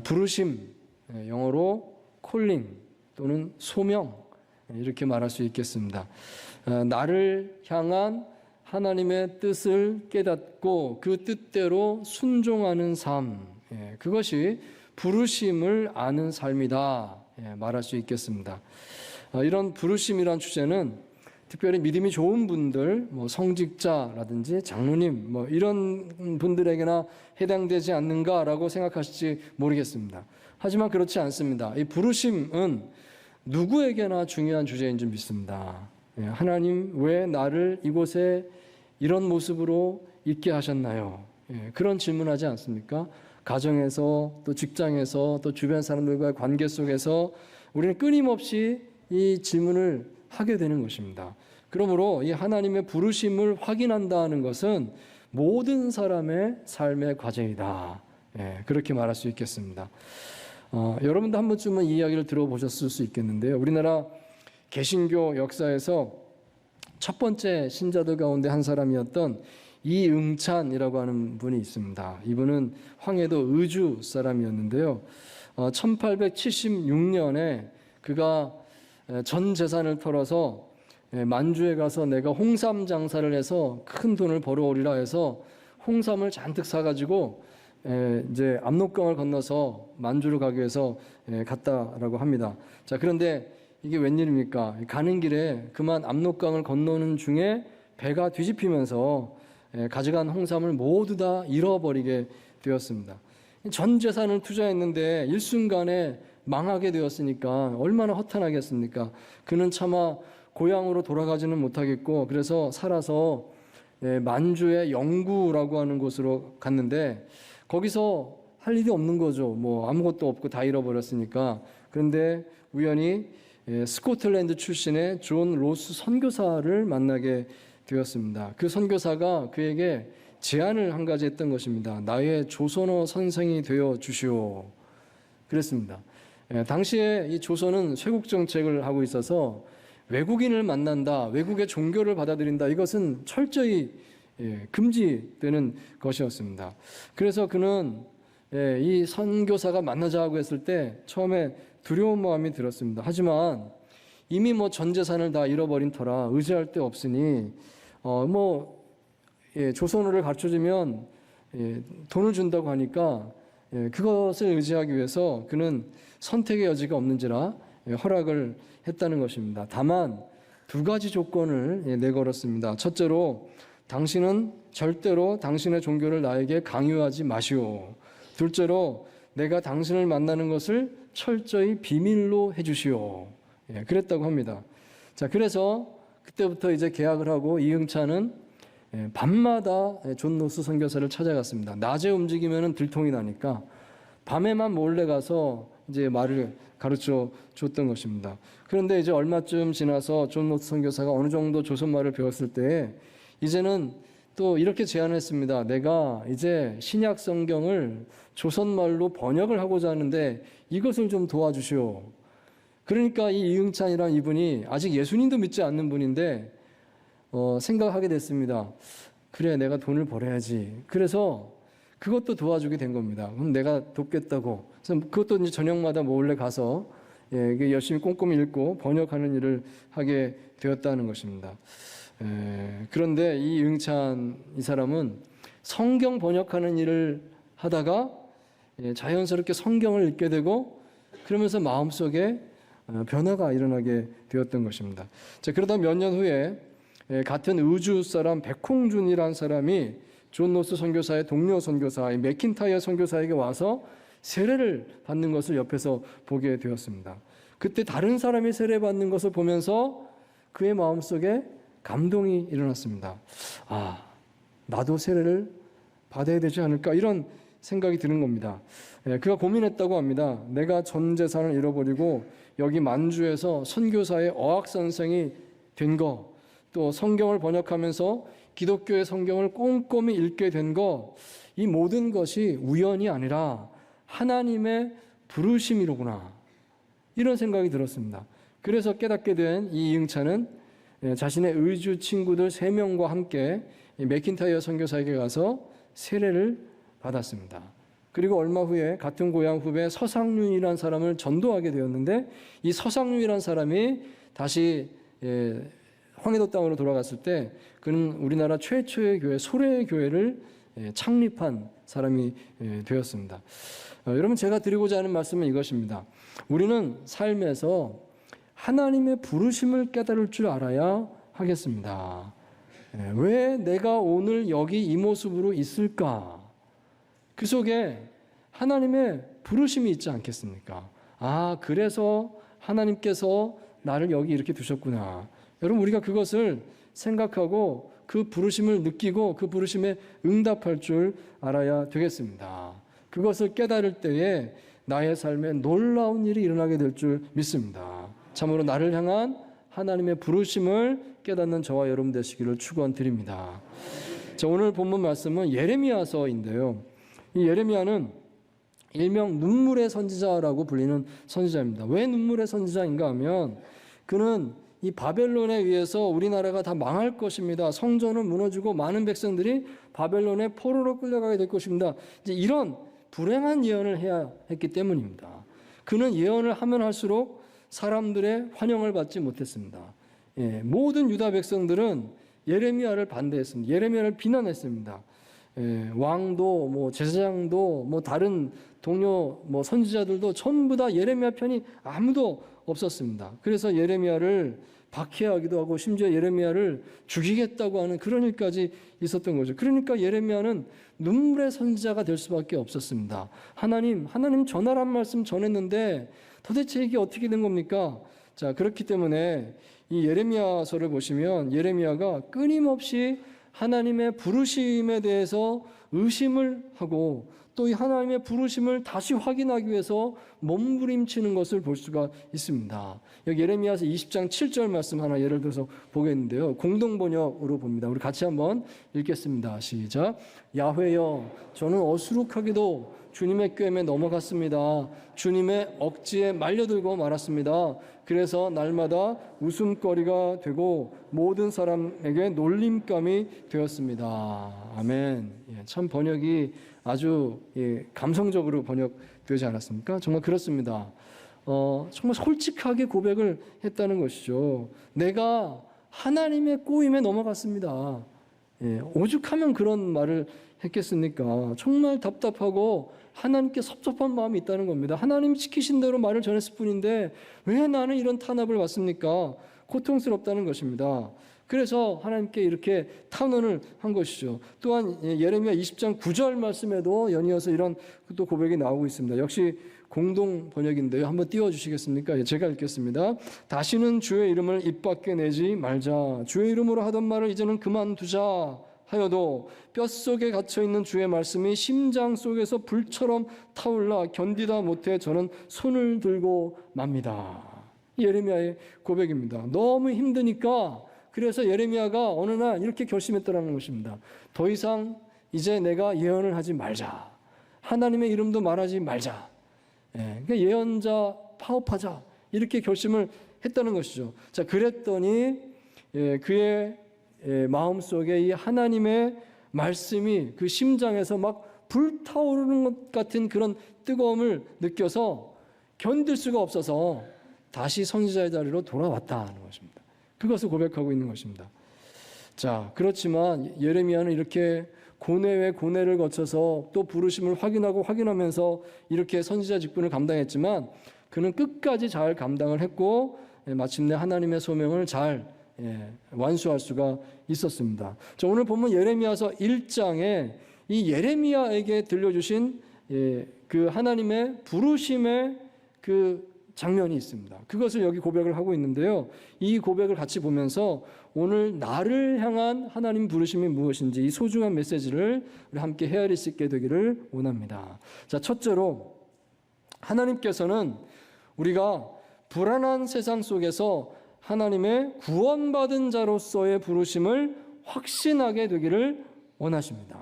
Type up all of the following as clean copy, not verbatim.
부르심, 영어로 콜링 또는 소명, 이렇게 말할 수 있겠습니다. 나를 향한 하나님의 뜻을 깨닫고 그 뜻대로 순종하는 삶, 그것이 부르심을 아는 삶이다 말할 수 있겠습니다. 이런 부르심이란 주제는 특별히 믿음이 좋은 분들, 성직자라든지 장로님 이런 분들에게나 해당되지 않는가라고 생각하실지 모르겠습니다. 하지만 그렇지 않습니다. 이 부르심은 누구에게나 중요한 주제인 줄 믿습니다. 하나님 왜 나를 이곳에 이런 모습으로 있게 하셨나요? 그런 질문하지 않습니까? 가정에서 또 직장에서 또 주변 사람들과의 관계 속에서 우리는 끊임없이 이 질문을 하게 되는 것입니다. 그러므로 이 하나님의 부르심을 확인한다는 것은 모든 사람의 삶의 과제이다. 그렇게 말할 수 있겠습니다. 여러분도 한 번쯤은 이 이야기를 들어보셨을 수 있겠는데요. 우리나라 개신교 역사에서 첫 번째 신자들 가운데 한 사람이었던 이응찬이라고 하는 분이 있습니다. 이분은 황해도 의주 사람이었는데요. 1876년에 그가 전 재산을 털어서 만주에 가서 내가 홍삼 장사를 해서 큰 돈을 벌어오리라 해서 홍삼을 잔뜩 사가지고 이제 압록강을 건너서 만주로 가기 위해서 갔다라고 합니다. 자, 그런데 이게 웬일입니까? 가는 길에 그만 압록강을 건너는 중에 배가 뒤집히면서 가져간 홍삼을 모두 다 잃어버리게 되었습니다. 전 재산을 투자했는데 일순간에 망하게 되었으니까 얼마나 허탄하겠습니까? 그는 차마 고향으로 돌아가지는 못하겠고 그래서 살아서 만주의 영구라고 하는 곳으로 갔는데 거기서 할 일이 없는 거죠. 아무것도 없고 다 잃어버렸으니까. 그런데 우연히 스코틀랜드 출신의 존 로스 선교사를 만나게 되었습니다. 그 선교사가 그에게 제안을 한 가지 했던 것입니다. 나의 조선어 선생이 되어 주시오. 그랬습니다. 당시에 이 조선은 쇄국 정책을 하고 있어서 외국인을 만난다, 외국의 종교를 받아들인다, 이것은 철저히 금지되는 것이었습니다. 그래서 그는 이 선교사가 만나자고 했을 때 처음에 두려운 마음이 들었습니다. 하지만 이미 전 재산을 다 잃어버린 터라 의지할 데 없으니 조선어를 가르쳐주면 돈을 준다고 하니까 그것을 의지하기 위해서 그는 선택의 여지가 없는지라 허락을 했다는 것입니다. 다만 두 가지 조건을 내걸었습니다. 첫째로 당신은 절대로 당신의 종교를 나에게 강요하지 마시오. 둘째로 내가 당신을 만나는 것을 철저히 비밀로 해주시오. 그랬다고 합니다. 자, 그래서 그때부터 이제 계약을 하고 이응찬은 밤마다 존 로스 선교사를 찾아갔습니다. 낮에 움직이면 들통이 나니까 밤에만 몰래 가서 이제 말을 가르쳐 줬던 것입니다. 그런데 이제 얼마쯤 지나서 존 로스 선교사가 어느 정도 조선말을 배웠을 때 이제는 또 이렇게 제안을 했습니다. 내가 이제 신약 성경을 조선말로 번역을 하고자 하는데 이것을 좀 도와주시오. 그러니까 이 이응찬이라는 이분이 아직 예수님도 믿지 않는 분인데 생각하게 됐습니다. 그래, 내가 돈을 벌어야지. 그래서 그것도 도와주게 된 겁니다. 그럼 내가 돕겠다고. 그래서 그것도 이제 저녁마다 몰래 가서 열심히 꼼꼼히 읽고 번역하는 일을 하게 되었다는 것입니다. 그런데 이 응찬 이 사람은 성경 번역하는 일을 하다가 자연스럽게 성경을 읽게 되고 그러면서 마음속에 변화가 일어나게 되었던 것입니다. 자, 그러다 몇 년 후에 같은 의주 사람 백홍준이라는 사람이 존 로스 선교사의 동료 선교사 맥킨타이어 선교사에게 와서 세례를 받는 것을 옆에서 보게 되었습니다. 그때 다른 사람이 세례받는 것을 보면서 그의 마음속에 감동이 일어났습니다. 아, 나도 세례를 받아야 되지 않을까, 이런 생각이 드는 겁니다. 그가 고민했다고 합니다. 내가 전 재산을 잃어버리고 여기 만주에서 선교사의 어학선생이 된 거, 또 성경을 번역하면서 기독교의 성경을 꼼꼼히 읽게 된 거, 이 모든 것이 우연이 아니라 하나님의 부르심이로구나, 이런 생각이 들었습니다. 그래서 깨닫게 된 이 이응찬은 자신의 의주 친구들 3명과 함께 맥킨타이어 선교사에게 가서 세례를 받았습니다. 그리고 얼마 후에 같은 고향 후배 서상륜이라는 사람을 전도하게 되었는데, 이 서상륜이라는 사람이 다시 황해도 땅으로 돌아갔을 때 그는 우리나라 최초의 교회 소래 교회를 창립한 사람이 되었습니다. 여러분, 제가 드리고자 하는 말씀은 이것입니다. 우리는 삶에서 하나님의 부르심을 깨달을 줄 알아야 하겠습니다. 왜 내가 오늘 여기 이 모습으로 있을까? 그 속에 하나님의 부르심이 있지 않겠습니까? 아, 그래서 하나님께서 나를 여기 이렇게 두셨구나. 여러분, 우리가 그것을 생각하고 그 부르심을 느끼고 그 부르심에 응답할 줄 알아야 되겠습니다. 그것을 깨달을 때에 나의 삶에 놀라운 일이 일어나게 될 줄 믿습니다. 참으로 나를 향한 하나님의 부르심을 깨닫는 저와 여러분 되시기를 축원드립니다. 자, 오늘 본문 말씀은 예레미야서인데요. 이 예레미야는 일명 눈물의 선지자라고 불리는 선지자입니다. 왜 눈물의 선지자인가 하면 그는 이 바벨론에 의해서 우리나라가 다 망할 것입니다. 성전은 무너지고 많은 백성들이 바벨론에 포로로 끌려가게 될 것입니다. 이제 이런 불행한 예언을 해야 했기 때문입니다. 그는 예언을 하면 할수록 사람들의 환영을 받지 못했습니다. 모든 유다 백성들은 예레미야를 반대했습니다. 예레미야를 비난했습니다. 왕도 제사장도 다른 동료 선지자들도 전부 다 예레미야 편이 아무도 없었습니다. 그래서 예레미야를 박해하기도 하고 심지어 예레미야를 죽이겠다고 하는 그런 일까지 있었던 거죠. 그러니까 예레미야는 눈물의 선지자가 될 수밖에 없었습니다. 하나님 전하란 말씀 전했는데 도대체 이게 어떻게 된 겁니까? 자, 그렇기 때문에 이 예레미야서를 보시면 예레미야가 끊임없이 하나님의 부르심에 대해서 의심을 하고 또 이 하나님의 부르심을 다시 확인하기 위해서 몸부림치는 것을 볼 수가 있습니다. 여기 예레미야서 20장 7절 말씀 하나 예를 들어서 보겠는데요. 공동번역으로 봅니다. 우리 같이 한번 읽겠습니다. 시작. 야훼여, 저는 어수룩하게도 주님의 꾀임에 넘어갔습니다. 주님의 억지에 말려들고 말았습니다. 그래서 날마다 웃음거리가 되고 모든 사람에게 놀림감이 되었습니다. 아멘. 참 번역이 아주 감성적으로 번역되지 않았습니까? 정말 그렇습니다. 정말 솔직하게 고백을 했다는 것이죠. 내가 하나님의 꼬임에 넘어갔습니다. 오죽하면 그런 말을 했겠습니까? 정말 답답하고 하나님께 섭섭한 마음이 있다는 겁니다. 하나님 시키신 대로 말을 전했을 뿐인데 왜 나는 이런 탄압을 받습니까? 고통스럽다는 것입니다. 그래서 하나님께 이렇게 탄원을 한 것이죠. 또한 예레미야 20장 9절 말씀에도 연이어서 이런 또 고백이 나오고 있습니다. 역시 공동 번역인데요. 한번 띄워주시겠습니까? 제가 읽겠습니다. 다시는 주의 이름을 입 밖에 내지 말자. 주의 이름으로 하던 말을 이제는 그만두자 하여도 뼛속에 갇혀있는 주의 말씀이 심장 속에서 불처럼 타올라 견디다 못해 저는 손을 들고 맙니다. 예레미야의 고백입니다. 너무 힘드니까 그래서 예레미야가 어느 날 이렇게 결심했다는 것입니다. 더 이상 이제 내가 예언을 하지 말자. 하나님의 이름도 말하지 말자. 그러니까 예언자 파업하자. 이렇게 결심을 했다는 것이죠. 자, 그랬더니 그의 마음속에 이 하나님의 말씀이 그 심장에서 막 불타오르는 것 같은 그런 뜨거움을 느껴서 견딜 수가 없어서 다시 선지자의 자리로 돌아왔다는 것입니다. 그것을 고백하고 있는 것입니다. 자, 그렇지만 예레미야는 이렇게 고뇌에 고뇌를 거쳐서 또 부르심을 확인하면서 이렇게 선지자 직분을 감당했지만 그는 끝까지 잘 감당을 했고 마침내 하나님의 소명을 잘 완수할 수가 있었습니다. 자, 오늘 보면 예레미야서 1장에 이 예레미야에게 들려주신 그 하나님의 부르심의 그 장면이 있습니다. 그것을 여기 고백을 하고 있는데요. 이 고백을 같이 보면서 오늘 나를 향한 하나님 부르심이 무엇인지 이 소중한 메시지를 우리 함께 헤아릴 수 있게 되기를 원합니다. 자, 첫째로 하나님께서는 우리가 불안한 세상 속에서 하나님의 구원받은 자로서의 부르심을 확신하게 되기를 원하십니다.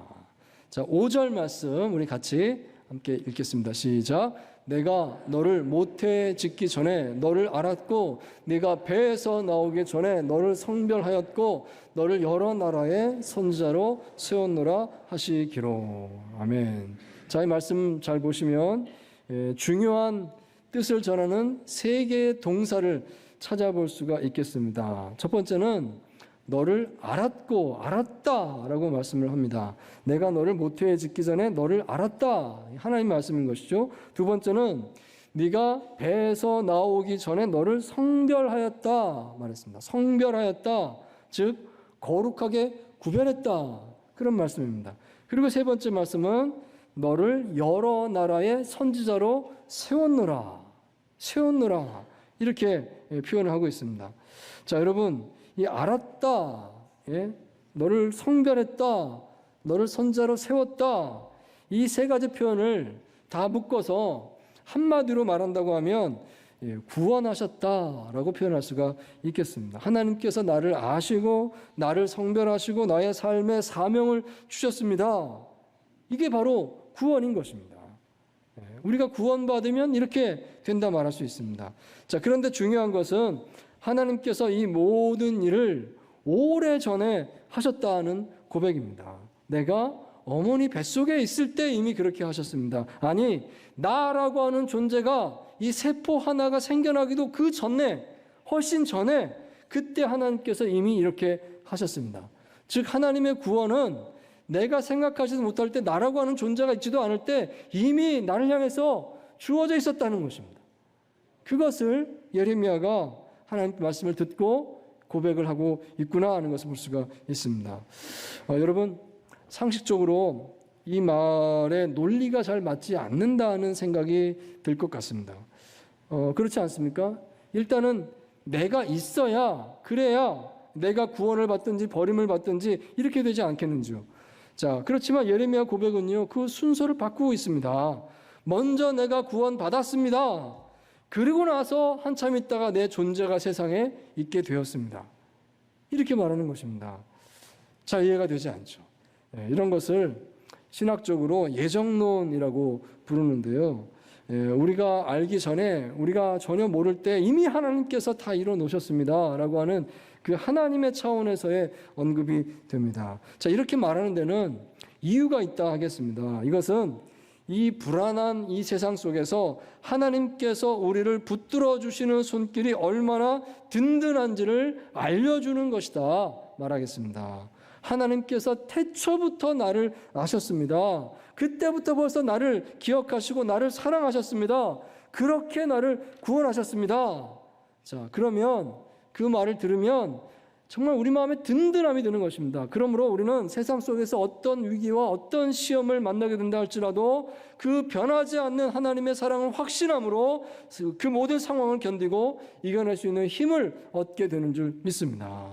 자, 5절 말씀 우리 같이 함께 읽겠습니다. 시작. 내가 너를 모태에 짓기 전에 너를 알았고 네가 배에서 나오기 전에 너를 성별하였고 너를 여러 나라의 선지자로 세웠노라 하시기로. 아멘. 자, 이 말씀 잘 보시면 중요한 뜻을 전하는 세 개의 동사를 찾아볼 수가 있겠습니다. 첫 번째는 너를 알았고 알았다라고 말씀을 합니다. 내가 너를 모태에 짓기 전에 너를 알았다. 하나님 말씀인 것이죠. 두 번째는 네가 배에서 나오기 전에 너를 성별하였다 말했습니다. 성별하였다. 즉 거룩하게 구별했다. 그런 말씀입니다. 그리고 세 번째 말씀은 너를 여러 나라의 선지자로 세웠노라. 이렇게 표현을 하고 있습니다. 자, 여러분, 이 알았다, 너를 성별했다, 너를 선지자로 세웠다, 이 세 가지 표현을 다 묶어서 한마디로 말한다고 하면 구원하셨다라고 표현할 수가 있겠습니다. 하나님께서 나를 아시고 나를 성별하시고 나의 삶의 사명을 주셨습니다. 이게 바로 구원인 것입니다. 우리가 구원받으면 이렇게 된다 말할 수 있습니다. 자, 그런데 중요한 것은 하나님께서 이 모든 일을 오래전에 하셨다는 고백입니다. 내가 어머니 뱃속에 있을 때 이미 그렇게 하셨습니다. 아니, 나라고 하는 존재가 이 세포 하나가 생겨나기도 그 전에, 훨씬 전에 그때 하나님께서 이미 이렇게 하셨습니다. 즉 하나님의 구원은 내가 생각하지도 못할 때, 나라고 하는 존재가 있지도 않을 때 이미 나를 향해서 주어져 있었다는 것입니다. 그것을 예레미야가 하나님 말씀을 듣고 고백을 하고 있구나 하는 것을 볼 수가 있습니다. 여러분, 상식적으로 이 말에 논리가 잘 맞지 않는다는 생각이 들 것 같습니다. 그렇지 않습니까? 일단은 내가 있어야, 그래야 내가 구원을 받든지 버림을 받든지 이렇게 되지 않겠는지요. 자, 그렇지만 예레미야 고백은요, 그 순서를 바꾸고 있습니다. 먼저 내가 구원받았습니다. 그리고 나서 한참 있다가 내 존재가 세상에 있게 되었습니다. 이렇게 말하는 것입니다. 자, 이해가 되지 않죠. 이런 것을 신학적으로 예정론이라고 부르는데요. 우리가 알기 전에, 우리가 전혀 모를 때 이미 하나님께서 다 이뤄 놓으셨습니다 라고 하는 그 하나님의 차원에서의 언급이 됩니다. 자, 이렇게 말하는 데는 이유가 있다 하겠습니다. 이것은 이 불안한 이 세상 속에서 하나님께서 우리를 붙들어 주시는 손길이 얼마나 든든한지를 알려주는 것이다 말하겠습니다. 하나님께서 태초부터 나를 아셨습니다. 그때부터 벌써 나를 기억하시고 나를 사랑하셨습니다. 그렇게 나를 구원하셨습니다. 자, 그러면 그 말을 들으면 정말 우리 마음에 든든함이 드는 것입니다. 그러므로 우리는 세상 속에서 어떤 위기와 어떤 시험을 만나게 된다 할지라도 그 변하지 않는 하나님의 사랑을 확신함으로 그 모든 상황을 견디고 이겨낼 수 있는 힘을 얻게 되는 줄 믿습니다.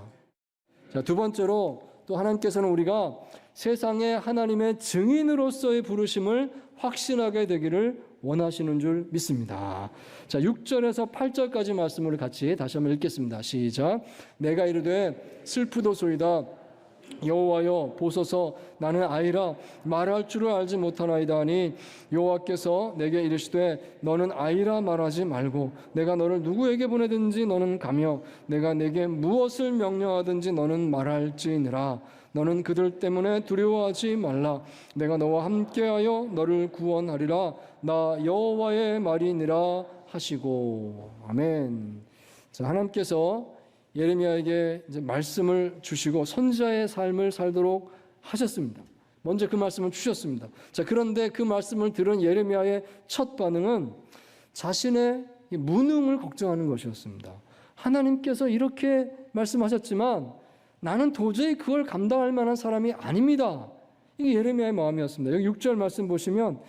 자, 두 번째로 또 하나님께서는 우리가 세상에 하나님의 증인으로서의 부르심을 확신하게 되기를 원하시는 줄 믿습니다. 자, 6절에서 8절까지 말씀을 같이 다시 한번 읽겠습니다. 시작. 내가 이르되 슬프도소이다. 여호와여 보소서 나는 아이라 말할 줄을 알지 못하나이다 하니 여호와께서 내게 이르시되 너는 아이라 말하지 말고 내가 너를 누구에게 보내든지 너는 가며 내가 내게 무엇을 명령하든지 너는 말할지니라. 너는 그들 때문에 두려워하지 말라. 내가 너와 함께하여 너를 구원하리라. 나 여호와의 말이니라 하시고. 아멘. 자, 하나님께서 예레미야에게 이제 말씀을 주시고 선지자의 삶을 살도록 하셨습니다. 먼저 그 말씀을 주셨습니다. 자, 그런데 그 말씀을 들은 예레미야의 첫 반응은 자신의 무능을 걱정하는 것이었습니다. 하나님께서 이렇게 말씀하셨지만 나는 도저히 그걸 감당할 만한 사람이 아닙니다. 이게 예레미야의 마음이었습니다. 여기 6절 말씀 보시면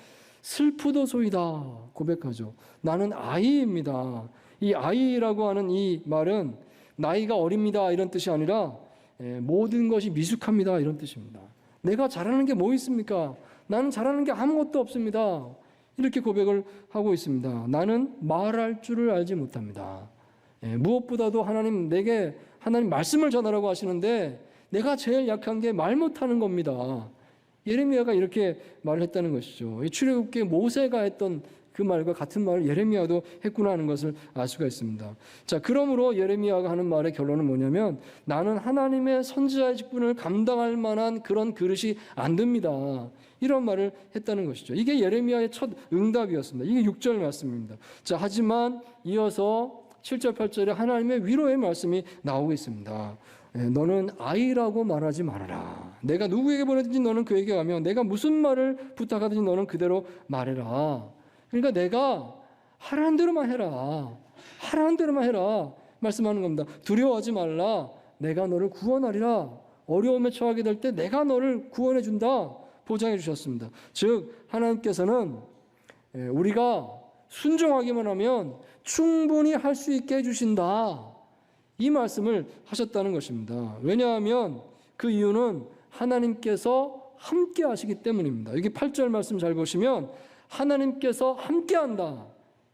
슬프도소이다 고백하죠. 나는 아이입니다. 이 아이라고 하는 이 말은 나이가 어립니다 이런 뜻이 아니라 모든 것이 미숙합니다 이런 뜻입니다. 내가 잘하는 게 뭐 있습니까? 나는 잘하는 게 아무것도 없습니다. 이렇게 고백을 하고 있습니다. 나는 말할 줄을 알지 못합니다. 무엇보다도 내게 하나님 말씀을 전하라고 하시는데 내가 제일 약한 게 말 못하는 겁니다. 예레미야가 이렇게 말을 했다는 것이죠. 이 출애굽기에 모세가 했던 그 말과 같은 말을 예레미야도 했구나 하는 것을 알 수가 있습니다. 자, 그러므로 예레미야가 하는 말의 결론은 뭐냐면 나는 하나님의 선지자의 직분을 감당할 만한 그런 그릇이 안 됩니다. 이런 말을 했다는 것이죠. 이게 예레미야의 첫 응답이었습니다. 이게 6절 말씀입니다. 자, 하지만 이어서 7절, 8절에 하나님의 위로의 말씀이 나오고 있습니다. 너는 아이라고 말하지 말아라. 내가 누구에게 보내든지 너는 그에게 가며 내가 무슨 말을 부탁하든지 너는 그대로 말해라. 그러니까 내가 하라는 대로만 해라. 하라는 대로만 해라. 말씀하는 겁니다. 두려워하지 말라. 내가 너를 구원하리라. 어려움에 처하게 될 때 내가 너를 구원해 준다. 보장해 주셨습니다. 즉 하나님께서는 우리가 순종하기만 하면 충분히 할 수 있게 해주신다. 이 말씀을 하셨다는 것입니다. 왜냐하면 그 이유는 하나님께서 함께 하시기 때문입니다. 여기 8절 말씀 잘 보시면 하나님께서 함께 한다.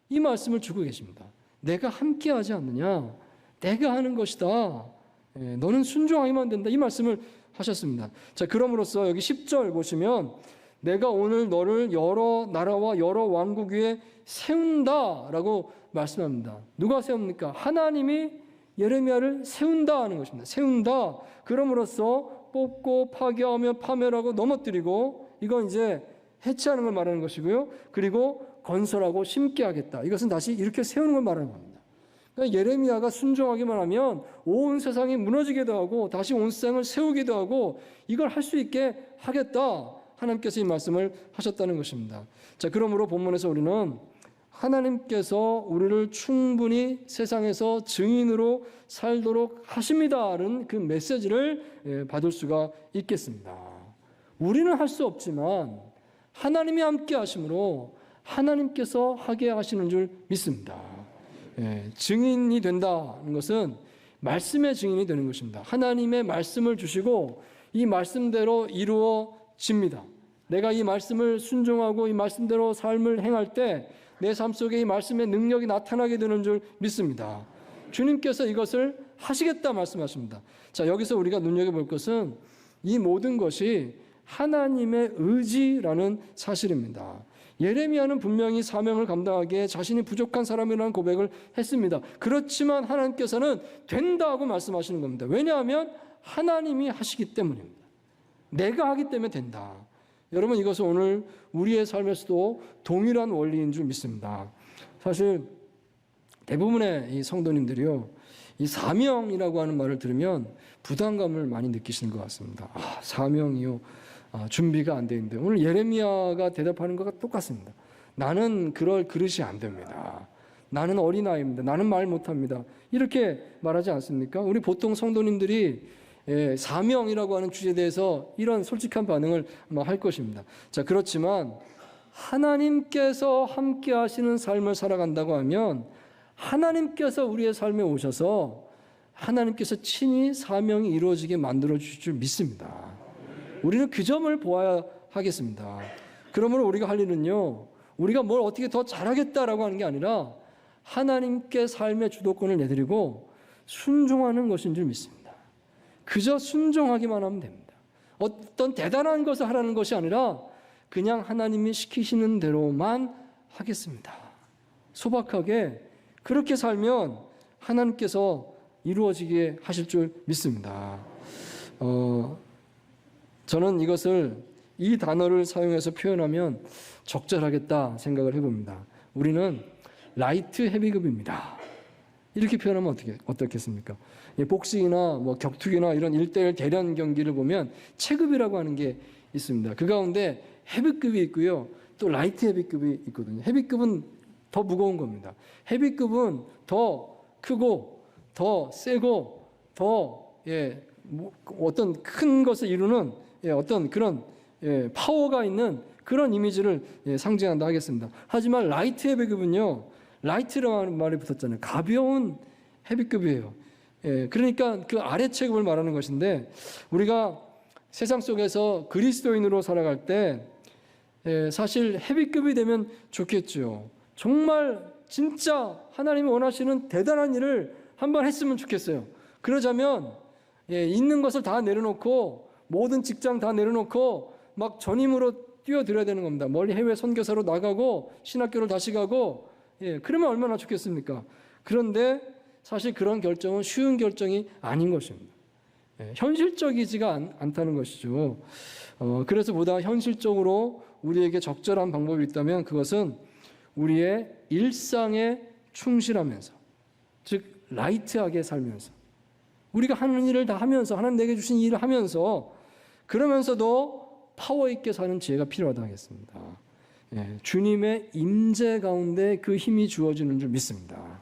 이 말씀을 주고 계십니다. 내가 함께 하지 않느냐? 내가 하는 것이다. 너는 순종하기만 된다. 이 말씀을 하셨습니다. 자, 그럼으로써 여기 10절 보시면 내가 오늘 너를 여러 나라와 여러 왕국 위에 세운다라고 말씀합니다. 누가 세웁니까? 하나님이 예레미야를 세운다 하는 것입니다. 세운다. 그럼으로써 뽑고 파괴하며 파멸하고 넘어뜨리고 이건 이제 해체하는 걸 말하는 것이고요. 그리고 건설하고 심게 하겠다. 이것은 다시 이렇게 세우는 걸 말하는 겁니다. 그러니까 예레미야가 순종하기만 하면 온 세상이 무너지기도 하고 다시 온 세상을 세우기도 하고 이걸 할 수 있게 하겠다. 하나님께서 이 말씀을 하셨다는 것입니다. 자, 그러므로 본문에서 우리는 하나님께서 우리를 충분히 세상에서 증인으로 살도록 하십니다라는 그 메시지를 받을 수가 있겠습니다. 우리는 할 수 없지만 하나님이 함께 하심으로 하나님께서 하게 하시는 줄 믿습니다. 증인이 된다는 것은 말씀의 증인이 되는 것입니다. 하나님의 말씀을 주시고 이 말씀대로 이루어집니다. 내가 이 말씀을 순종하고 이 말씀대로 삶을 행할 때 내 삶 속에 이 말씀의 능력이 나타나게 되는 줄 믿습니다. 주님께서 이것을 하시겠다 말씀하십니다. 자, 여기서 우리가 눈여겨볼 것은 이 모든 것이 하나님의 의지라는 사실입니다. 예레미야는 분명히 사명을 감당하기에 자신이 부족한 사람이라는 고백을 했습니다. 그렇지만 하나님께서는 된다고 말씀하시는 겁니다. 왜냐하면 하나님이 하시기 때문입니다. 내가 하기 때문에 된다. 여러분, 이것은 오늘 우리의 삶에서도 동일한 원리인 줄 믿습니다. 사실 대부분의 이 성도님들이요, 이 사명이라고 하는 말을 들으면 부담감을 많이 느끼시는 것 같습니다. 사명이요, 준비가 안 돼 있는데 오늘 예레미야가 대답하는 것과 똑같습니다. 나는 그럴 그릇이 안 됩니다. 나는 어린아이입니다. 나는 말 못합니다. 이렇게 말하지 않습니까? 우리 보통 성도님들이 사명이라고 하는 주제에 대해서 이런 솔직한 반응을 할 것입니다. 자, 그렇지만 하나님께서 함께 하시는 삶을 살아간다고 하면 하나님께서 우리의 삶에 오셔서 하나님께서 친히 사명이 이루어지게 만들어 주실 줄 믿습니다. 우리는 그 점을 보아야 하겠습니다. 그러므로 우리가 할 일은요, 우리가 뭘 어떻게 더 잘하겠다라고 하는 게 아니라 하나님께 삶의 주도권을 내드리고 순종하는 것인 줄 믿습니다. 그저 순종하기만 하면 됩니다. 어떤 대단한 것을 하라는 것이 아니라 그냥 하나님이 시키시는 대로만 하겠습니다. 소박하게 그렇게 살면 하나님께서 이루어지게 하실 줄 믿습니다. 저는 이것을 이 단어를 사용해서 표현하면 적절하겠다 생각을 해봅니다. 우리는 라이트 헤비급입니다. 이렇게 표현하면 어떻겠습니까? 복싱이나 격투기나 이런 1대1 대련 경기를 보면 체급이라고 하는 게 있습니다. 그 가운데 헤비급이 있고요. 또 라이트 헤비급이 있거든요. 헤비급은 더 무거운 겁니다. 헤비급은 더 크고 더 세고 더 어떤 큰 것을 이루는 어떤 그런 파워가 있는 그런 이미지를 상징한다 하겠습니다. 하지만 라이트 헤비급은요, 라이트라는 말이 붙었잖아요. 가벼운 헤비급이에요. 그러니까 그 아래 체급을 말하는 것인데, 우리가 세상 속에서 그리스도인으로 살아갈 때 사실 헤비급이 되면 좋겠죠. 정말 진짜 하나님이 원하시는 대단한 일을 한번 했으면 좋겠어요. 그러자면 있는 것을 다 내려놓고 모든 직장 다 내려놓고 막 전임으로 뛰어들어야 되는 겁니다. 멀리 해외 선교사로 나가고 신학교를 다시 가고, 그러면 얼마나 좋겠습니까? 그런데 사실 그런 결정은 쉬운 결정이 아닌 것입니다. 현실적이지가 않다는 것이죠. 그래서 보다 현실적으로 우리에게 적절한 방법이 있다면 그것은 우리의 일상에 충실하면서, 즉 라이트하게 살면서, 우리가 하는 일을 다 하면서, 하나님 내게 주신 일을 하면서, 그러면서도 파워 있게 사는 지혜가 필요하다 하겠습니다. 주님의 임재 가운데 그 힘이 주어지는 줄 믿습니다.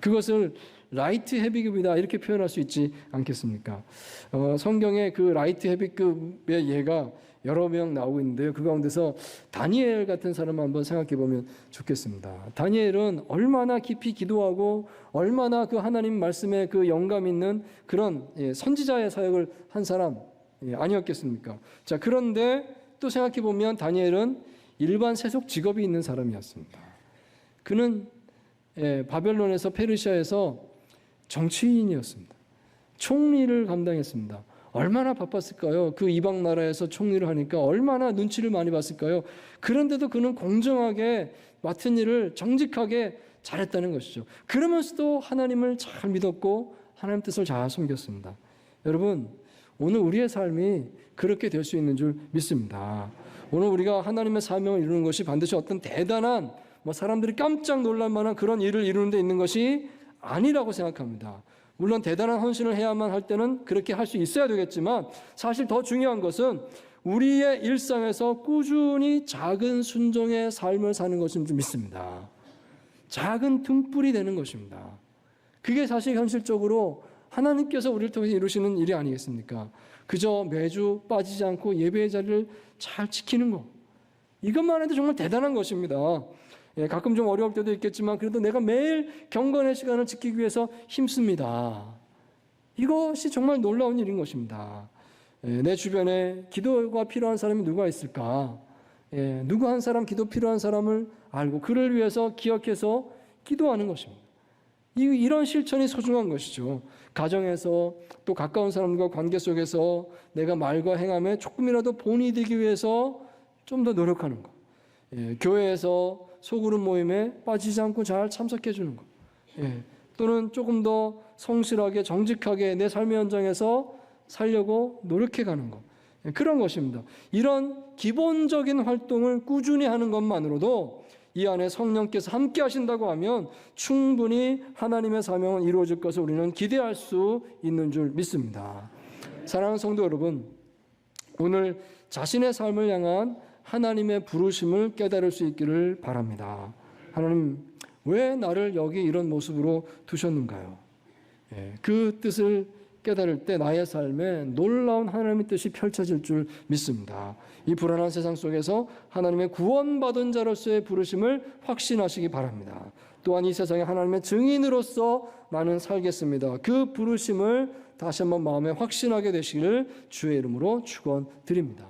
그것을 라이트 헤비급이다 이렇게 표현할 수 있지 않겠습니까? 성경에 그 라이트 헤비급의 예가 여러 명 나오고 있는데요. 그 가운데서 다니엘 같은 사람을 한번 생각해 보면 좋겠습니다. 다니엘은 얼마나 깊이 기도하고 얼마나 그 하나님 말씀에 그 영감 있는 그런 선지자의 사역을 한 사람 아니었겠습니까? 자, 그런데 또 생각해 보면 다니엘은 일반 세속 직업이 있는 사람이었습니다. 그는 바벨론에서 페르시아에서 정치인이었습니다. 총리를 감당했습니다. 얼마나 바빴을까요? 그 이방 나라에서 총리를 하니까 얼마나 눈치를 많이 봤을까요? 그런데도 그는 공정하게 맡은 일을 정직하게 잘했다는 것이죠. 그러면서도 하나님을 잘 믿었고 하나님 뜻을 잘 섬겼습니다. 여러분, 오늘 우리의 삶이 그렇게 될 수 있는 줄 믿습니다. 오늘 우리가 하나님의 사명을 이루는 것이 반드시 어떤 대단한 사람들이 깜짝 놀랄 만한 그런 일을 이루는 데 있는 것이 아니라고 생각합니다. 물론 대단한 헌신을 해야만 할 때는 그렇게 할 수 있어야 되겠지만 사실 더 중요한 것은 우리의 일상에서 꾸준히 작은 순종의 삶을 사는 것인 줄 믿습니다. 작은 등불이 되는 것입니다. 그게 사실 현실적으로 하나님께서 우리를 통해서 이루시는 일이 아니겠습니까? 그저 매주 빠지지 않고 예배의 자리를 잘 지키는 것, 이것만 해도 정말 대단한 것입니다. 가끔 좀 어려울 때도 있겠지만 그래도 내가 매일 경건의 시간을 지키기 위해서 힘씁니다. 이것이 정말 놀라운 일인 것입니다. 내 주변에 기도가 필요한 사람이 누가 있을까? 누구 한 사람 기도 필요한 사람을 알고 그를 위해서 기억해서 기도하는 것입니다. 이런 실천이 소중한 것이죠. 가정에서 또 가까운 사람과 관계 속에서 내가 말과 행함에 조금이라도 본이 되기 위해서 좀 더 노력하는 것. 교회에서 소그룹 모임에 빠지지 않고 잘 참석해 주는 것. 또는 조금 더 성실하게 정직하게 내 삶의 현장에서 살려고 노력해 가는 것. 그런 것입니다. 이런 기본적인 활동을 꾸준히 하는 것만으로도 이 안에 성령께서 함께 하신다고 하면 충분히 하나님의 사명은 이루어질 것을 우리는 기대할 수 있는 줄 믿습니다. 사랑하는 성도 여러분, 오늘 자신의 삶을 향한 하나님의 부르심을 깨달을 수 있기를 바랍니다. 하나님, 왜 나를 여기 이런 모습으로 두셨는가요? 그 뜻을 깨달을 때 나의 삶에 놀라운 하나님의 뜻이 펼쳐질 줄 믿습니다. 이 불안한 세상 속에서 하나님의 구원받은 자로서의 부르심을 확신하시기 바랍니다. 또한 이 세상에 하나님의 증인으로서 나는 살겠습니다. 그 부르심을 다시 한번 마음에 확신하게 되시기를 주의 이름으로 축원드립니다.